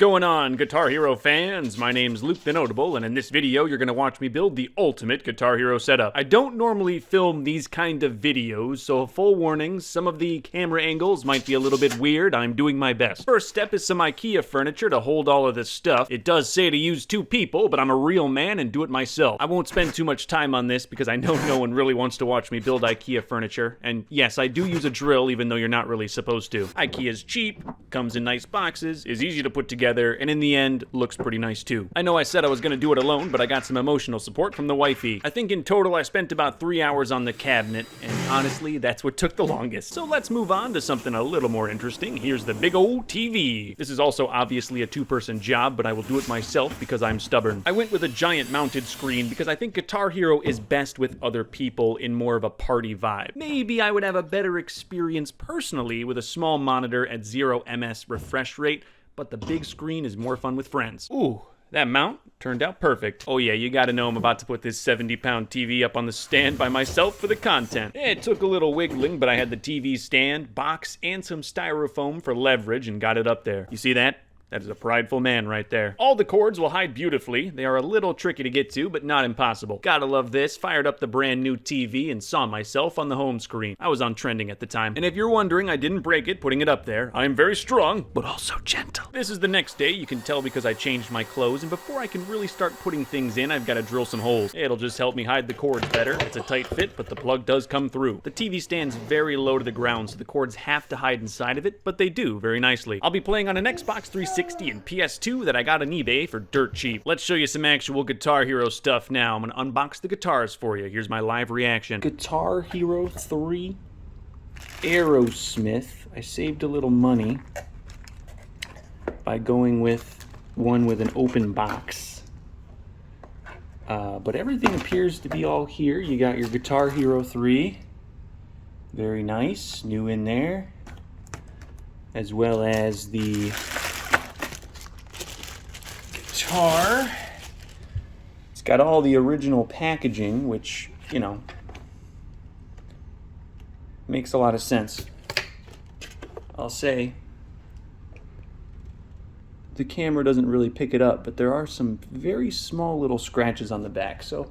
going on, Guitar Hero fans? My name's Luke TheNotable, and in this video you're going to watch me build the ultimate Guitar Hero setup. I don't normally film these kind of videos, so full warnings, some of the camera angles might be a little bit weird. I'm doing my best. First step is some IKEA furniture to hold all of this stuff. It does say to use 2 people, but I'm a real man and do it myself. I won't spend too much time on this because I know no one really wants to watch me build IKEA furniture. And yes, I do use a drill even though you're not really supposed to. IKEA's cheap, comes in nice boxes, is easy to put together, and in the end, looks pretty nice too. I know I said I was gonna do it alone, but I got some emotional support from the wifey. I think in total I spent about 3 hours on the cabinet, and honestly, that's what took the longest. So let's move on to something a little more interesting. Here's the big old TV. This is also obviously a 2-person job, but I will do it myself because I'm stubborn. I went with a giant mounted screen because I think Guitar Hero is best with other people in more of a party vibe. Maybe I would have a better experience personally with a small monitor at 0 ms refresh rate, but the big screen is more fun with friends. Ooh, that mount turned out perfect. Oh yeah, you gotta know I'm about to put this 70-pound TV up on the stand by myself for the content. It took a little wiggling, but I had the TV stand, box, and some styrofoam for leverage and got it up there. You see that? That is a prideful man right there. All the cords will hide beautifully. They are a little tricky to get to, but not impossible. Gotta love this. Fired up the brand new TV and saw myself on the home screen. I was on trending at the time. And if you're wondering, I didn't break it putting it up there. I am very strong, but also gentle. This is the next day. You can tell because I changed my clothes, and before I can really start putting things in, I've got to drill some holes. It'll just help me hide the cords better. It's a tight fit, but the plug does come through. The TV stand's very low to the ground, so the cords have to hide inside of it, but they do very nicely. I'll be playing on an Xbox 360 and PS2 that I got on eBay for dirt cheap. Let's show you some actual Guitar Hero stuff now. I'm gonna unbox the guitars for you. Here's my live reaction. Guitar Hero 3 Aerosmith. I saved a little money by going with one with an open box. But everything appears to be all here. You got your Guitar Hero 3. Very nice. New in there. As well as the guitar. It's got all the original packaging, which, you know, makes a lot of sense. I'll say the camera doesn't really pick it up, but there are some very small little scratches on the back. So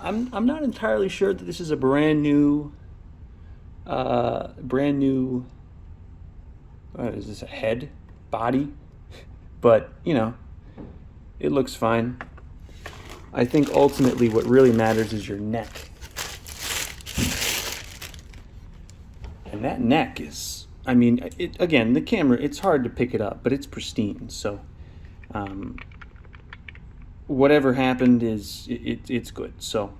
I'm not entirely sure that this is a brand new what is this, a head body? But, you know, it looks fine. I think ultimately what really matters is your neck. And that neck is, I mean, again, the camera, it's hard to pick it up, but it's pristine. So whatever happened is, it's good. So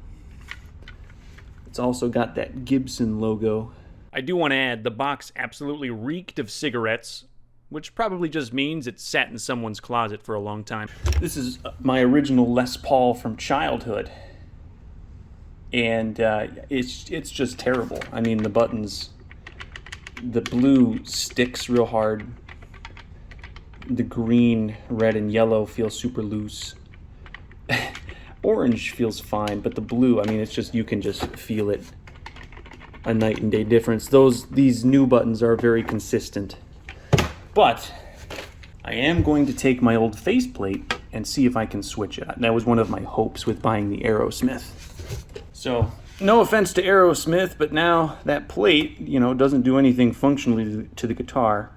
it's also got that Gibson logo. I do want to add, the box absolutely reeked of cigarettes, which probably just means it sat in someone's closet for a long time. This is my original Les Paul from childhood, and it's just terrible. I mean, the buttons, the blue sticks real hard. The green, red, and yellow feel super loose. Orange feels fine, but the blue, I mean, it's just, you can just feel it. A night and day difference. These new buttons are very consistent. But I am going to take my old faceplate and see if I can switch it. That was one of my hopes with buying the Aerosmith. So, no offense to Aerosmith, but now that plate, you know, doesn't do anything functionally to the guitar.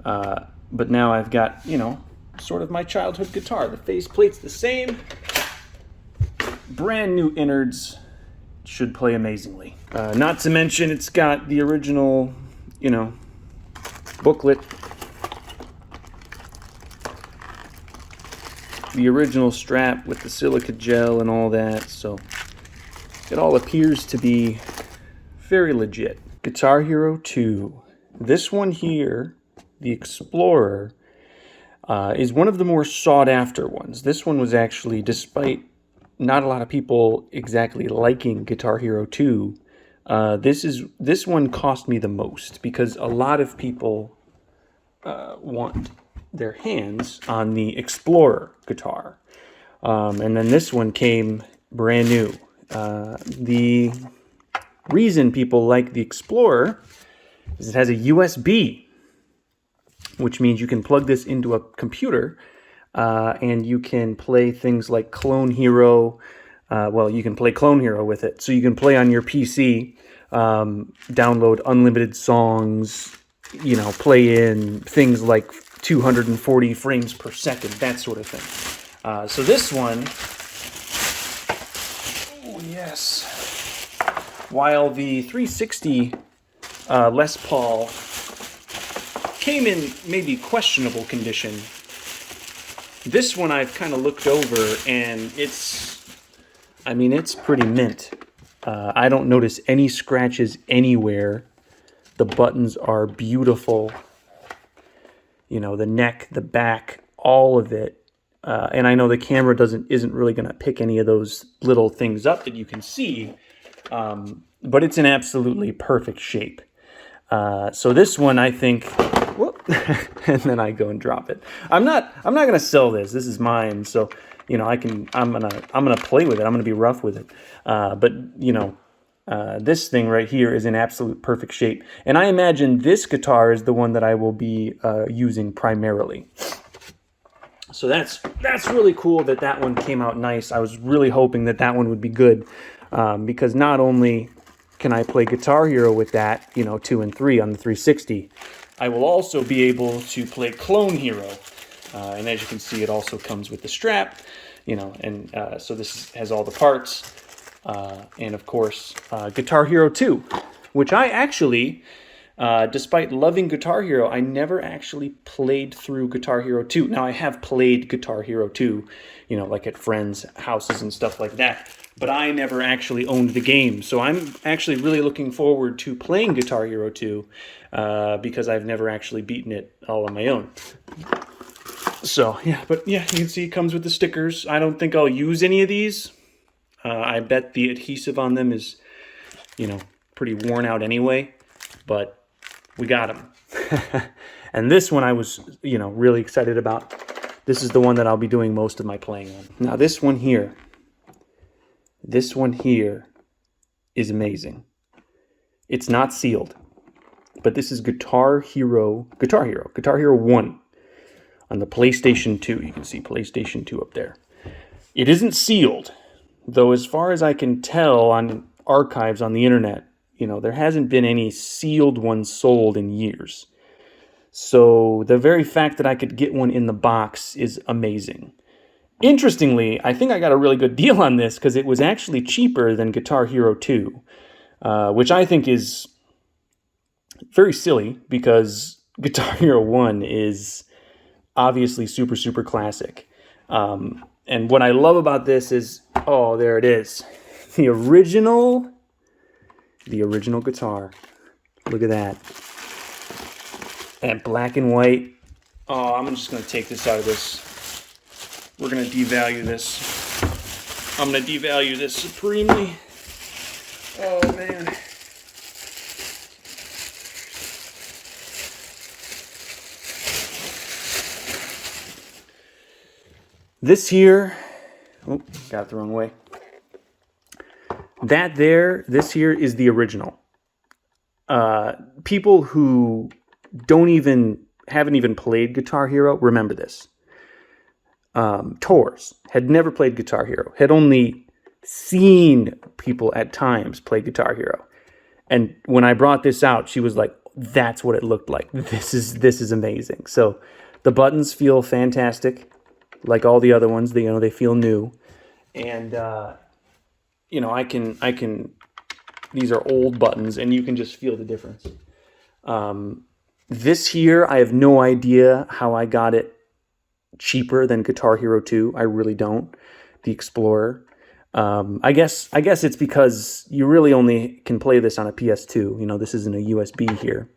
But now I've got, you know, sort of my childhood guitar. The faceplate's the same. Brand new innards. Should play amazingly. Not to mention it's got the original, you know, booklet. The original strap with the silica gel and all that, so it all appears to be very legit. Guitar Hero 2. This one here, the X-Plorer, is one of the more sought after ones. This one was actually, despite not a lot of people exactly liking Guitar Hero 2, this one cost me the most because a lot of people want their hands on the X-Plorer guitar. And then this one came brand new. The reason people like the X-Plorer is it has a USB which means you can plug this into a computer and you can play things like Clone Hero. Well, you can play Clone Hero with it. So you can play on your PC, download unlimited songs, you know, play in things like 240 frames per second, that sort of thing. So this one, oh yes, while the 360 Les Paul came in maybe questionable condition, this one I've kind of looked over and it's pretty mint. I don't notice any scratches anywhere. The buttons are beautiful. You know, the neck, the back, all of it. And I know the camera isn't really going to pick any of those little things up that you can see, but it's in absolutely perfect shape. So this one, I think, whoop, and then I go and drop it. I'm not going to sell this. This is mine. So, you know, I'm going to play with it. I'm going to be rough with it. But, you know, this thing right here is in absolute perfect shape. And I imagine this guitar is the one that I will be using primarily. So that's really cool that one came out nice. I was really hoping that one would be good, because not only can I play Guitar Hero with that, you know, 2 and 3 on the 360, I will also be able to play Clone Hero. And as you can see, it also comes with the strap, you know, and so this has all the parts. And of course, Guitar Hero 2, which I actually, despite loving Guitar Hero, I never actually played through Guitar Hero 2. Now, I have played Guitar Hero 2, you know, like at friends' houses and stuff like that, but I never actually owned the game. So I'm actually really looking forward to playing Guitar Hero 2, because I've never actually beaten it all on my own. So, yeah, but yeah, you can see it comes with the stickers. I don't think I'll use any of these. I bet the adhesive on them is, you know, pretty worn out anyway, but we got them. And this one I was, you know, really excited about. This is the one that I'll be doing most of my playing on. Now this one here is amazing. It's not sealed, but this is Guitar Hero 1 on the PlayStation 2. You can see PlayStation 2 up there. It isn't sealed, though as far as I can tell on archives on the internet, you know, there hasn't been any sealed ones sold in years. So the very fact that I could get one in the box is amazing. Interestingly, I think I got a really good deal on this because it was actually cheaper than Guitar Hero 2, which I think is very silly because Guitar Hero 1 is obviously super, super classic. And what I love about this is, oh, there it is. The original guitar. Look at that. That black and white. Oh, I'm just going to take this out of this. We're going to devalue this. I'm going to devalue this supremely. Oh, man. This here, oh, got it the wrong way. This here is the original. People who haven't even played Guitar Hero, remember this. Tours had never played Guitar Hero, had only seen people at times play Guitar Hero. And when I brought this out, she was like, that's what it looked like. This is amazing. So the buttons feel fantastic. Like all the other ones, they feel new, and I can. These are old buttons, and you can just feel the difference. This here, I have no idea how I got it cheaper than Guitar Hero 2. I really don't. The X-Plorer. I guess it's because you really only can play this on a PS2. You know, this isn't a USB here.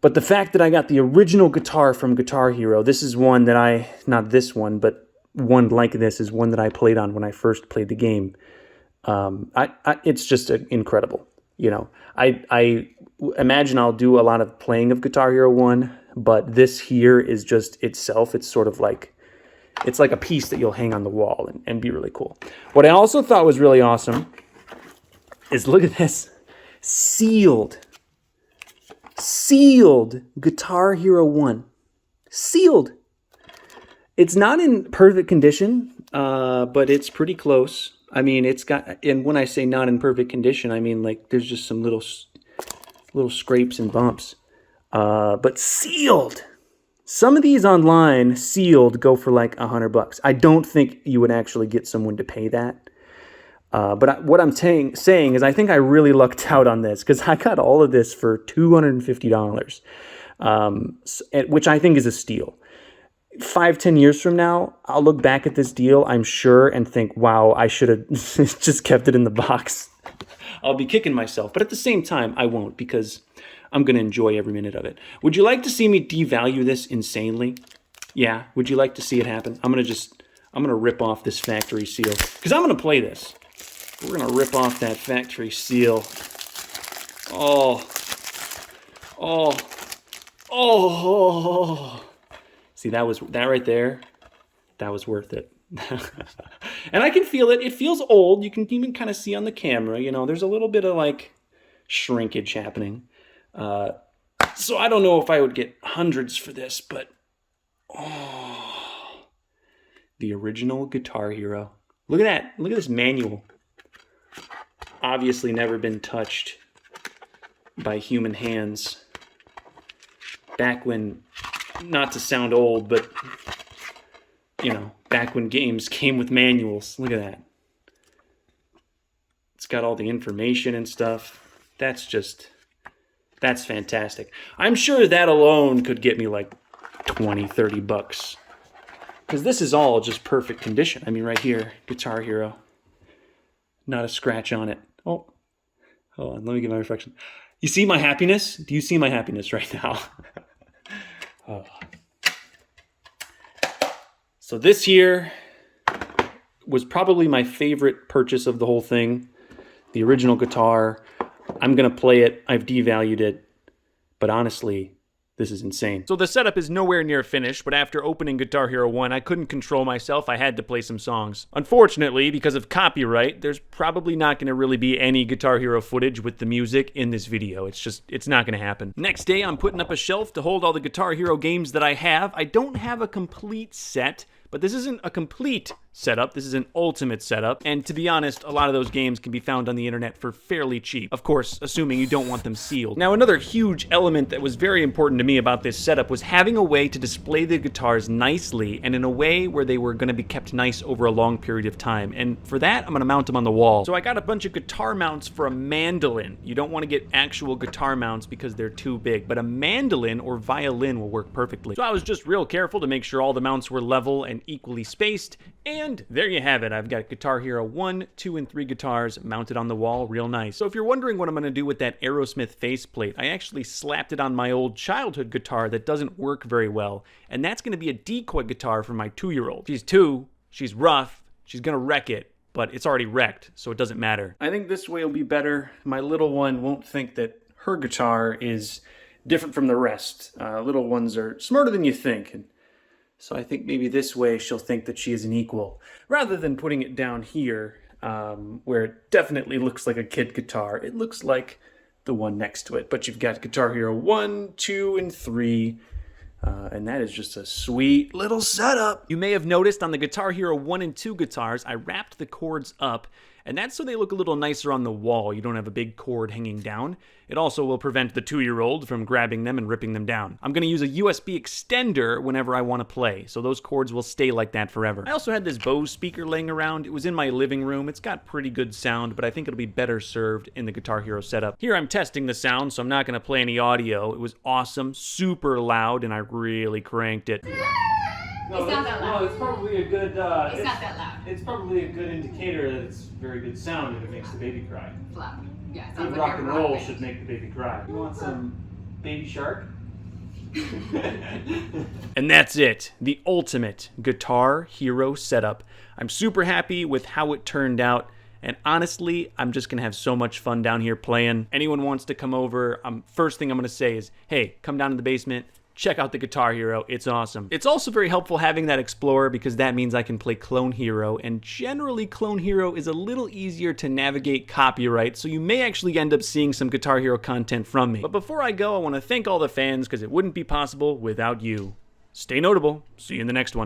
But the fact that I got the original guitar from Guitar Hero, this is one that not this one, but one like this is one that I played on when I first played the game. It's just incredible. You know, I imagine I'll do a lot of playing of Guitar Hero 1, but this here is just itself. It's sort of like, it's like a piece that you'll hang on the wall and be really cool. What I also thought was really awesome is, look at this, sealed Guitar Hero 1. Sealed. It's not in perfect condition, but it's pretty close. I mean, it's got, and when I say not in perfect condition, I mean like there's just some little scrapes and bumps. But sealed. Some of these online sealed go for like $100. I don't think you would actually get someone to pay that. But what I'm saying is I think I really lucked out on this because I got all of this for $250, which I think is a steal. 5-10 years from now, I'll look back at this deal, I'm sure, and think, wow, I should have just kept it in the box. I'll be kicking myself. But at the same time, I won't because I'm going to enjoy every minute of it. Would you like to see me devalue this insanely? Yeah. Would you like to see it happen? I'm going to rip off this factory seal because I'm going to play this. We're going to rip off that factory seal. Oh. See, that right there, that was worth it. And I can feel it. It feels old. You can even kind of see on the camera, you know, there's a little bit of like shrinkage happening. So I don't know if I would get hundreds for this, but the original Guitar Hero. Look at that. Look at this manual. Obviously never been touched by human hands. Back when, not to sound old, but, you know, back when games came with manuals. Look at that. It's got all the information and stuff. That's fantastic. I'm sure that alone could get me like $20-$30. Because this is all just perfect condition. I mean, right here, Guitar Hero. Not a scratch on it. Oh, hold on, let me get my reflection. You see my happiness? Do you see my happiness right now? Oh. So this here was probably my favorite purchase of the whole thing. The original guitar. I'm going to play it. I've devalued it. But honestly, this is insane. So the setup is nowhere near finished, but after opening Guitar Hero 1, I couldn't control myself. I had to play some songs. Unfortunately, because of copyright, there's probably not going to really be any Guitar Hero footage with the music in this video. It's not going to happen. Next day, I'm putting up a shelf to hold all the Guitar Hero games that I have. I don't have a complete set, but this isn't a complete setup. This is an ultimate setup. And to be honest, a lot of those games can be found on the internet for fairly cheap. Of course, assuming you don't want them sealed. Now, another huge element that was very important to me about this setup was having a way to display the guitars nicely and in a way where they were going to be kept nice over a long period of time. And for that, I'm going to mount them on the wall. So I got a bunch of guitar mounts for a mandolin. You don't want to get actual guitar mounts because they're too big, but a mandolin or violin will work perfectly. So I was just real careful to make sure all the mounts were level and equally spaced. And there you have it. I've got Guitar Hero 1, 2, and 3 guitars mounted on the wall real nice. So if you're wondering what I'm going to do with that Aerosmith faceplate, I actually slapped it on my old childhood guitar that doesn't work very well. And that's going to be a decoy guitar for my 2-year-old. She's 2, she's rough, she's going to wreck it, but it's already wrecked, so it doesn't matter. I think this way will be better. My little one won't think that her guitar is different from the rest. Little ones are smarter than you think. And so I think maybe this way she'll think that she is an equal, rather than putting it down here, where it definitely looks like a kid guitar. It looks like the one next to it. But you've got Guitar Hero 1, 2, and 3, and that is just a sweet little setup. You may have noticed on the Guitar Hero 1 and 2 guitars, I wrapped the cords up, and that's so they look a little nicer on the wall. You don't have a big cord hanging down. It also will prevent the 2-year-old from grabbing them and ripping them down. I'm going to use a USB extender whenever I want to play, so those cords will stay like that forever. I also had this Bose speaker laying around. It was in my living room. It's got pretty good sound, but I think it'll be better served in the Guitar Hero setup. Here I'm testing the sound, so I'm not going to play any audio. It was awesome, super loud, and I really cranked it. No, it's not that loud. No, it's probably a good. It's not that loud. It's probably a good indicator that it's very good sound if it makes the baby cry. It's loud. Yeah, it sounds Good like rock you're and roll rock should make the baby cry. You want some Baby Shark? And that's it. The ultimate Guitar Hero setup. I'm super happy with how it turned out. And honestly, I'm just going to have so much fun down here playing. Anyone wants to come over, first thing I'm going to say is, hey, come down to the basement. Check out the Guitar Hero, it's awesome. It's also very helpful having that X-Plorer because that means I can play Clone Hero, and generally Clone Hero is a little easier to navigate copyright, so you may actually end up seeing some Guitar Hero content from me. But before I go, I want to thank all the fans because it wouldn't be possible without you. Stay notable. See you in the next one.